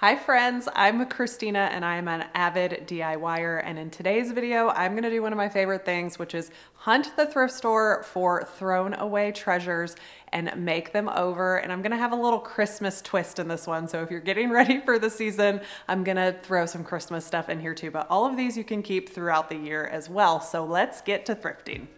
Hi friends, I'm Christina and I'm an avid DIYer, and in today's video I'm going to do one of my favorite things, which is hunt the thrift store for thrown away treasures and make them over. And I'm going to have a little Christmas twist in this one, so if you're getting ready for the season, I'm going to throw some Christmas stuff in here too, but all of these you can keep throughout the year as well. So let's get to thrifting.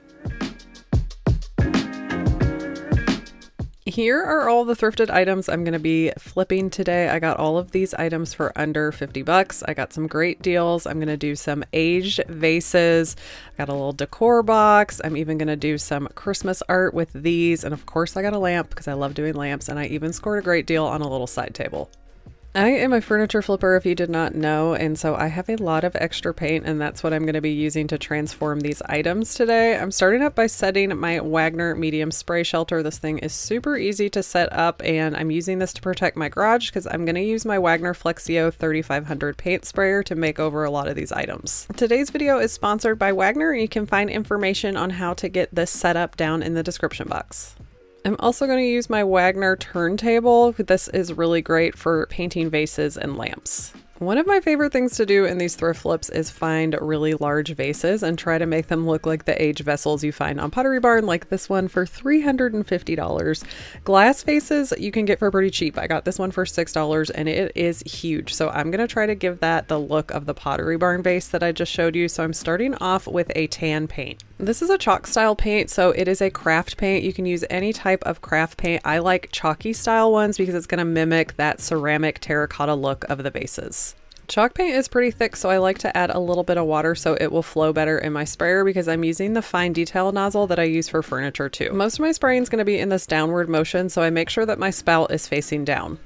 Here are all the thrifted items I'm going to be flipping today. I got all of these items for under 50 bucks. I got some great deals. I'm going to do some aged vases. I got a little decor box. I'm even going to do some Christmas art with these. And of course I got a lamp because I love doing lamps, and I even scored a great deal on a little side table. I am a furniture flipper if you did not know, and so I have a lot of extra paint, and that's what I'm going to be using to transform these items today. I'm starting up by setting my Wagner medium spray shelter. This thing is super easy to set up, and I'm using this to protect my garage because I'm going to use my Wagner Flexio 3500 paint sprayer to make over a lot of these items. Today's video is sponsored by Wagner, and you can find information on how to get this set up down in the description box. I'm also going to use my Wagner turntable. This is really great for painting vases and lamps. One of my favorite things to do in these thrift flips is find really large vases and try to make them look like the aged vessels you find on Pottery Barn, like this one for $350. Glass vases you can get for pretty cheap. I got this one for $6 and it is huge. So I'm going to try to give that the look of the Pottery Barn vase that I just showed you. So I'm starting off with a tan paint. This is a chalk style paint, so it is a craft paint. You can use any type of craft paint. I like chalky style ones because it's going to mimic that ceramic terracotta look of the vases. Chalk paint is pretty thick, so I like to add a little bit of water so it will flow better in my sprayer because I'm using the fine detail nozzle that I use for furniture too. Most of my spraying is going to be in this downward motion, so I make sure that my spout is facing down.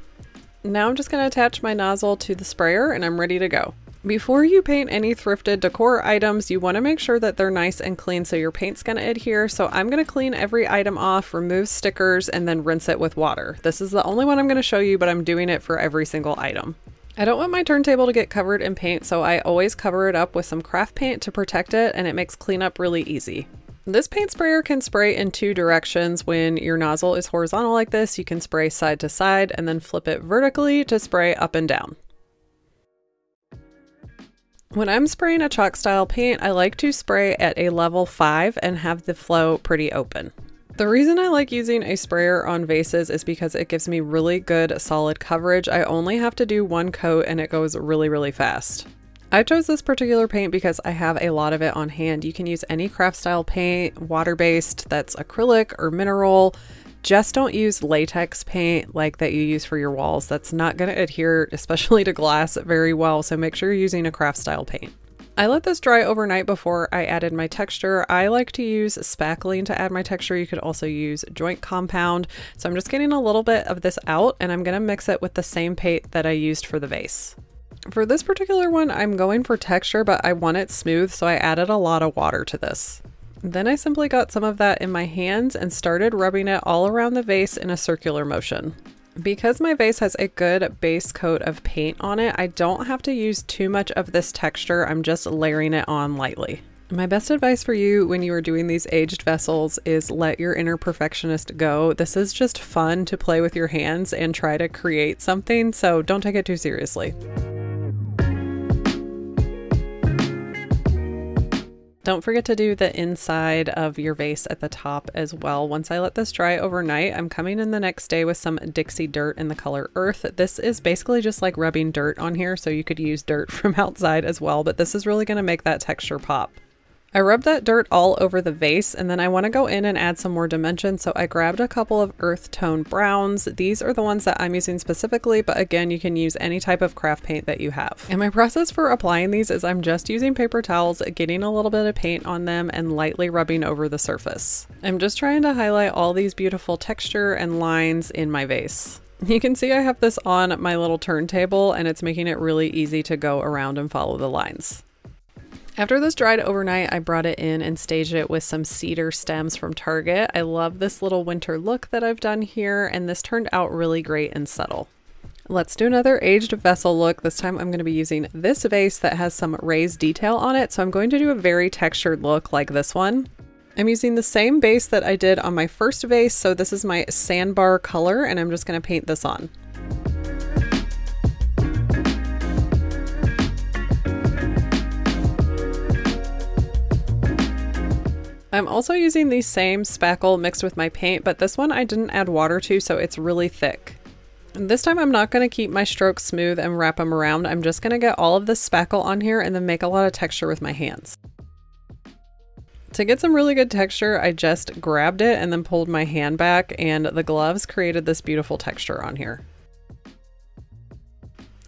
Now I'm just going to attach my nozzle to the sprayer and I'm ready to go. Before you paint any thrifted decor items, you want to make sure that they're nice and clean so your paint's going to adhere. So I'm going to clean every item off, remove stickers, and then rinse it with water. This is the only one I'm going to show you, but I'm doing it for every single item. I don't want my turntable to get covered in paint, so I always cover it up with some craft paint to protect it, and it makes cleanup really easy. This paint sprayer can spray in two directions. When your nozzle is horizontal like this, you can spray side to side and then flip it vertically to spray up and down. When I'm spraying a chalk style paint, I like to spray at a level 5 and have the flow pretty open. The reason I like using a sprayer on vases is because it gives me really good solid coverage. I only have to do one coat and it goes really fast. I chose this particular paint because I have a lot of it on hand. You can use any craft style paint, water-based, that's acrylic or mineral. Just don't use latex paint like that you use for your walls. That's not going to adhere, especially to glass, very well, so make sure you're using a craft style paint. I let this dry overnight before I added my texture. I like to use spackling to add my texture. You could also use joint compound. So I'm just getting a little bit of this out and I'm going to mix it with the same paint that I used for the vase. For this particular one, I'm going for texture, but I want it smooth, so I added a lot of water to this. Then I simply got some of that in my hands and started rubbing it all around the vase in a circular motion. Because my vase has a good base coat of paint on it, I don't have to use too much of this texture. I'm just layering it on lightly. My best advice for you when you are doing these aged vessels is let your inner perfectionist go. This is just fun to play with your hands and try to create something, so don't take it too seriously. Don't forget to do the inside of your vase at the top as well. Once I let this dry overnight, I'm coming in the next day with some Dixie dirt in the color Earth. This is basically just like rubbing dirt on here, so you could use dirt from outside as well, but this is really going to make that texture pop. I rubbed that dirt all over the vase, and then I want to go in and add some more dimension, so I grabbed a couple of earth tone browns. These are the ones that I'm using specifically, but again, you can use any type of craft paint that you have. And my process for applying these is I'm just using paper towels, getting a little bit of paint on them, and lightly rubbing over the surface. I'm just trying to highlight all these beautiful texture and lines in my vase. You can see I have this on my little turntable, and it's making it really easy to go around and follow the lines. After this dried overnight, I brought it in and staged it with some cedar stems from Target. I love this little winter look that I've done here, and this turned out really great and subtle. Let's do another aged vessel look. This time I'm going to be using this vase that has some raised detail on it, so I'm going to do a very textured look like this one. I'm using the same base that I did on my first vase, so this is my sandbar color, and I'm just going to paint this on. I'm also using the same spackle mixed with my paint, but this one I didn't add water to, so it's really thick. And this time I'm not going to keep my strokes smooth and wrap them around. I'm just going to get all of this spackle on here and then make a lot of texture with my hands. To get some really good texture, I just grabbed it and then pulled my hand back, and the gloves created this beautiful texture on here.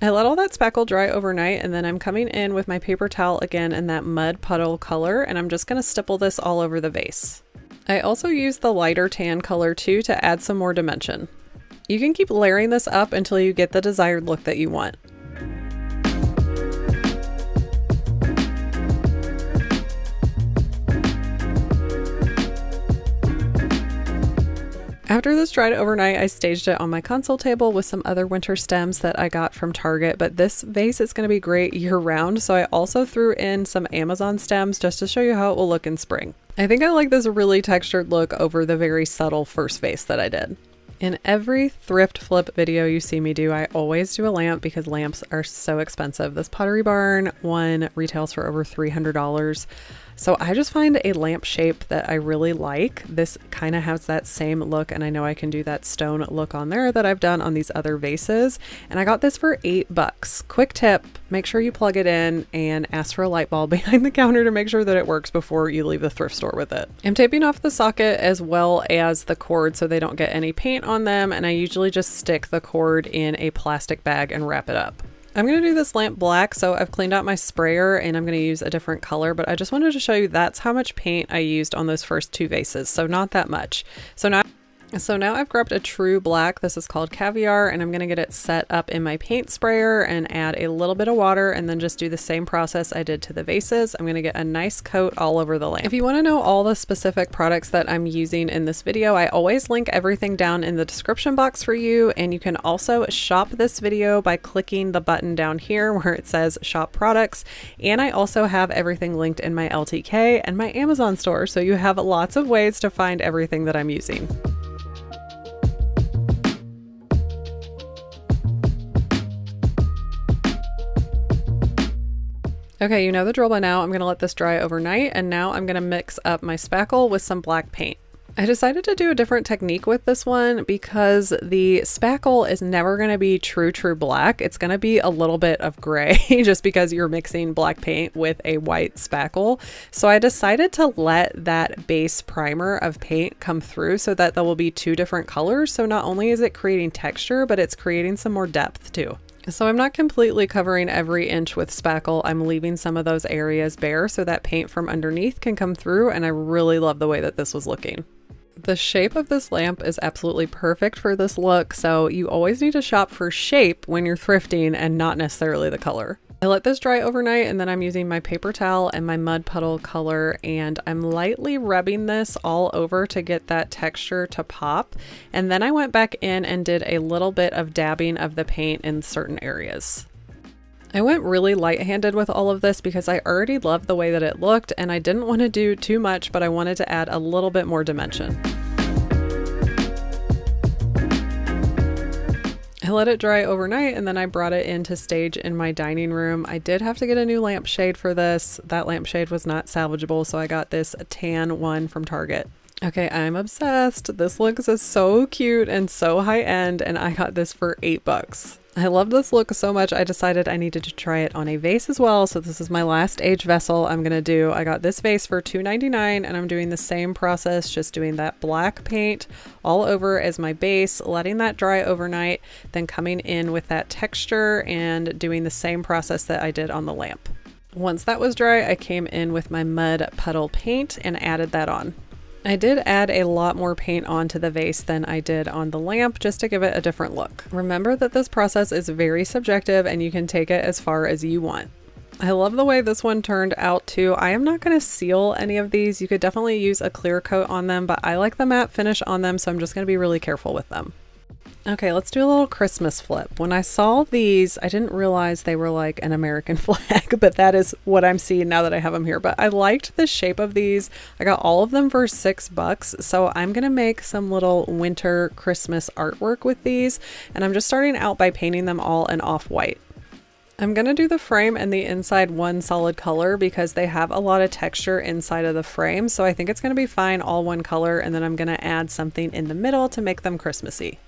I let all that spackle dry overnight, and then I'm coming in with my paper towel again in that mud puddle color, and I'm just going to stipple this all over the vase. I also used the lighter tan color too to add some more dimension. You can keep layering this up until you get the desired look that you want. After this dried overnight, I staged it on my console table with some other winter stems that I got from Target, but this vase is going to be great year round, so I also threw in some Amazon stems just to show you how it will look in spring. I think I like this really textured look over the very subtle first vase that I did. In every thrift flip video you see me do, I always do a lamp because lamps are so expensive. This Pottery Barn one retails for over $300. So I just find a lamp shape that I really like. This kind of has that same look, and I know I can do that stone look on there that I've done on these other vases. And I got this for $8. Quick tip, make sure you plug it in and ask for a light bulb behind the counter to make sure that it works before you leave the thrift store with it. I'm taping off the socket as well as the cord so they don't get any paint on them, and I usually just stick the cord in a plastic bag and wrap it up. I'm going to do this lamp black, so I've cleaned out my sprayer and I'm going to use a different color, but I just wanted to show you that's how much paint I used on those first two vases, so not that much. So now I've grabbed a true black, this is called Caviar, and I'm going to get it set up in my paint sprayer and add a little bit of water and then just do the same process I did to the vases. I'm going to get a nice coat all over the lamp. If you want to know all the specific products that I'm using in this video, I always link everything down in the description box for you, and you can also shop this video by clicking the button down here where it says shop products, and I also have everything linked in my LTK and my Amazon store, so you have lots of ways to find everything that I'm using. Okay, you know the drill by now. I'm going to let this dry overnight, and now I'm going to mix up my spackle with some black paint. I decided to do a different technique with this one because the spackle is never going to be true black. It's going to be a little bit of gray just because you're mixing black paint with a white spackle. So I decided to let that base primer of paint come through so that there will be two different colors. So not only is it creating texture, but it's creating some more depth too. So I'm not completely covering every inch with spackle. I'm leaving some of those areas bare so that paint from underneath can come through, and I really love the way that this was looking. The shape of this lamp is absolutely perfect for this look, so you always need to shop for shape when you're thrifting and not necessarily the color. I let this dry overnight, and then I'm using my paper towel and my mud puddle color, and I'm lightly rubbing this all over to get that texture to pop. And then I went back in and did a little bit of dabbing of the paint in certain areas. I went really light-handed with all of this because I already loved the way that it looked, and I didn't want to do too much, but I wanted to add a little bit more dimension. I let it dry overnight, and then I brought it in to stage in my dining room. I did have to get a new lampshade for this. That lampshade was not salvageable, so I got this tan one from Target. Okay, I'm obsessed. This looks so cute and so high-end, and I got this for $8. I love this look so much, I decided I needed to try it on a vase as well. So this is my last aged vessel I'm gonna do. I got this vase for $2.99, and I'm doing the same process, just doing that black paint all over as my base, letting that dry overnight, then coming in with that texture and doing the same process that I did on the lamp. Once that was dry, I came in with my mud puddle paint and added that on. I did add a lot more paint onto the vase than I did on the lamp just to give it a different look. Remember that this process is very subjective and you can take it as far as you want. I love the way this one turned out too. I am not going to seal any of these. You could definitely use a clear coat on them, but I like the matte finish on them, so I'm just going to be really careful with them. Okay, let's do a little Christmas flip. When I saw these, I didn't realize they were like an American flag, but that is what I'm seeing now that I have them here. But I liked the shape of these. I got all of them for $6, so I'm gonna make some little winter Christmas artwork with these, and I'm just starting out by painting them all in off-white. I'm going to do the frame and the inside one solid color because they have a lot of texture inside of the frame. So I think it's going to be fine all one color, and then I'm going to add something in the middle to make them Christmassy.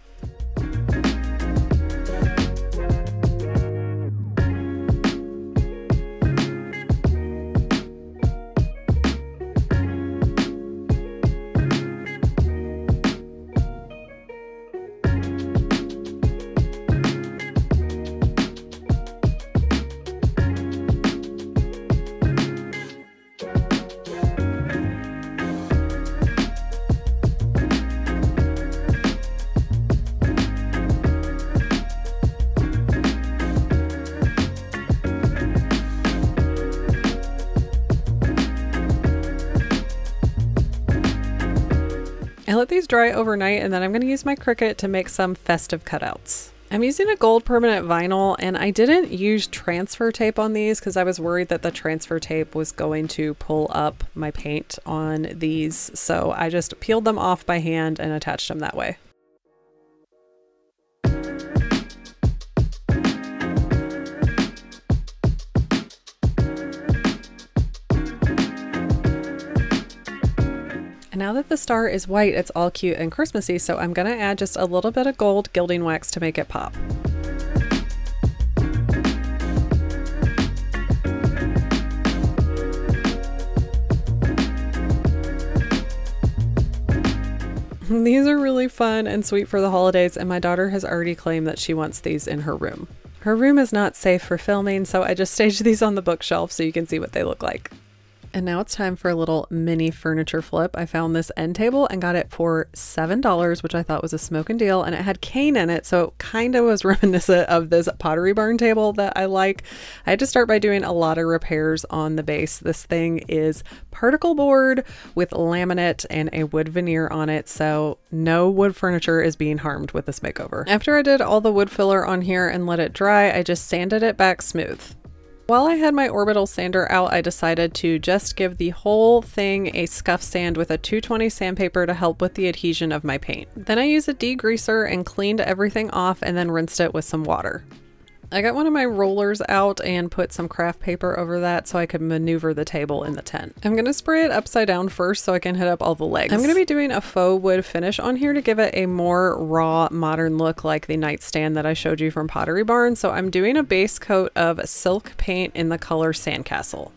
I let these dry overnight, and then I'm going to use my Cricut to make some festive cutouts. I'm using a gold permanent vinyl, and I didn't use transfer tape on these because I was worried that the transfer tape was going to pull up my paint on these. So I just peeled them off by hand and attached them that way. Now that the star is white, it's all cute and Christmassy, so I'm gonna add just a little bit of gold gilding wax to make it pop. These are really fun and sweet for the holidays, and my daughter has already claimed that she wants these in her room. Her room is not safe for filming, so I just staged these on the bookshelf so you can see what they look like. And now it's time for a little mini furniture flip. I found this end table and got it for $7, which I thought was a smoking deal. And it had cane in it, so it kind of was reminiscent of this Pottery Barn table that I like. I had to start by doing a lot of repairs on the base. This thing is particle board with laminate and a wood veneer on it, so no wood furniture is being harmed with this makeover. After I did all the wood filler on here and let it dry, I just sanded it back smooth. While I had my orbital sander out, I decided to just give the whole thing a scuff sand with a 220 sandpaper to help with the adhesion of my paint. Then I used a degreaser and cleaned everything off and then rinsed it with some water. I got one of my rollers out and put some craft paper over that so I could maneuver the table in the tent. I'm going to spray it upside down first so I can hit up all the legs. I'm going to be doing a faux wood finish on here to give it a more raw, modern look like the nightstand that I showed you from Pottery Barn. So I'm doing a base coat of silk paint in the color Sandcastle.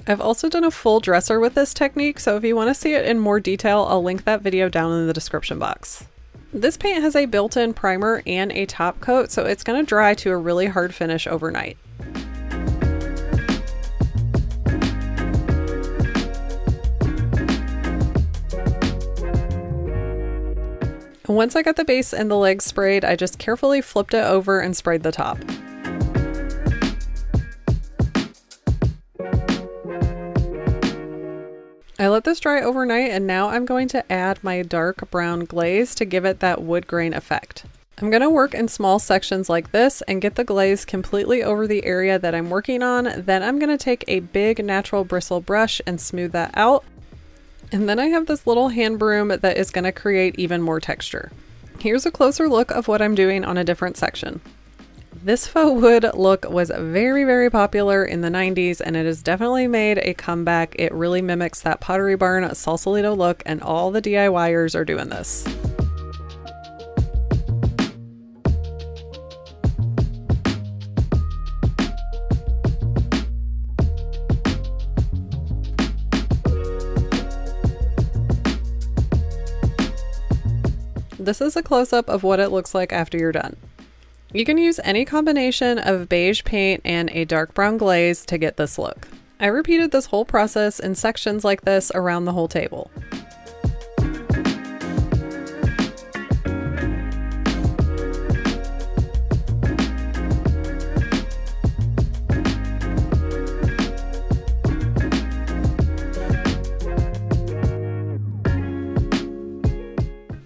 I've also done a full dresser with this technique, so if you want to see it in more detail, I'll link that video down in the description box. This paint has a built-in primer and a top coat, so it's going to dry to a really hard finish overnight. Once I got the base and the legs sprayed, I just carefully flipped it over and sprayed the top. I let this dry overnight, and now I'm going to add my dark brown glaze to give it that wood grain effect. I'm going to work in small sections like this and get the glaze completely over the area that I'm working on. Then I'm going to take a big natural bristle brush and smooth that out. And then I have this little hand broom that is going to create even more texture. Here's a closer look of what I'm doing on a different section. This faux wood look was very, very popular in the 90s, and it has definitely made a comeback. It really mimics that Pottery Barn Sausalito look, and all the DIYers are doing this. This is a close-up of what it looks like after you're done. You can use any combination of beige paint and a dark brown glaze to get this look. I repeated this whole process in sections like this around the whole table.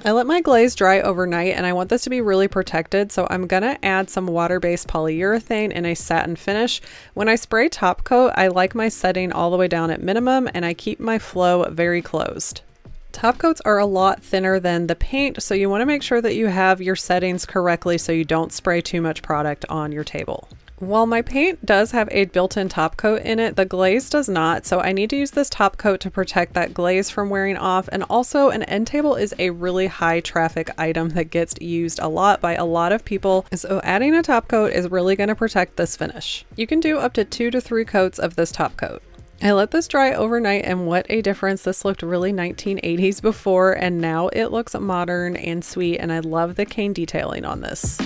I let my glaze dry overnight, and I want this to be really protected, so I'm gonna add some water-based polyurethane in a satin finish. When I spray top coat, I like my setting all the way down at minimum, and I keep my flow very closed. Top coats are a lot thinner than the paint, so you want to make sure that you have your settings correctly so you don't spray too much product on your table. While my paint does have a built-in top coat in it, the glaze does not, so I need to use this top coat to protect that glaze from wearing off. And also, an end table is a really high traffic item that gets used a lot by a lot of people, so adding a top coat is really going to protect this finish. You can do up to 2 to 3 coats of this top coat. I let this dry overnight, and what a difference. This looked really 1980s before, and now it looks modern and sweet, and I love the cane detailing on this.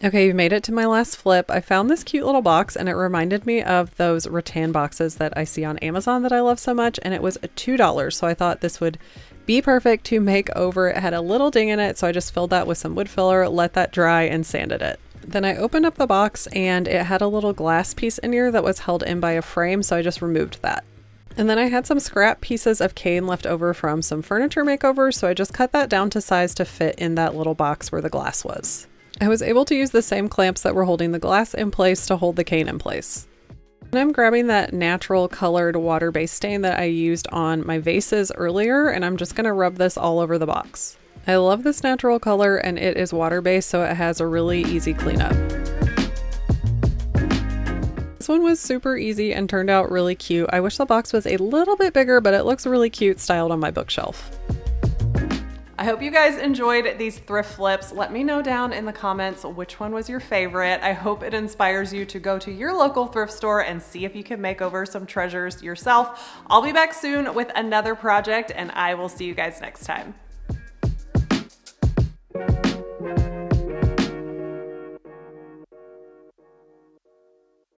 Okay, you've made it to my last flip. I found this cute little box and it reminded me of those rattan boxes that I see on Amazon that I love so much, and it was $2. So I thought this would be perfect to make over. It had a little ding in it, so I just filled that with some wood filler, let that dry, and sanded it. Then I opened up the box and it had a little glass piece in here that was held in by a frame, so I just removed that. And then I had some scrap pieces of cane left over from some furniture makeovers, so I just cut that down to size to fit in that little box where the glass was. I was able to use the same clamps that were holding the glass in place to hold the cane in place. And I'm grabbing that natural colored water-based stain that I used on my vases earlier, and I'm just going to rub this all over the box. I love this natural color, and it is water-based, so it has a really easy cleanup. This one was super easy and turned out really cute. I wish the box was a little bit bigger, but it looks really cute styled on my bookshelf. I hope you guys enjoyed these thrift flips. Let me know down in the comments which one was your favorite. I hope it inspires you to go to your local thrift store and see if you can make over some treasures yourself. I'll be back soon with another project, and I will see you guys next time.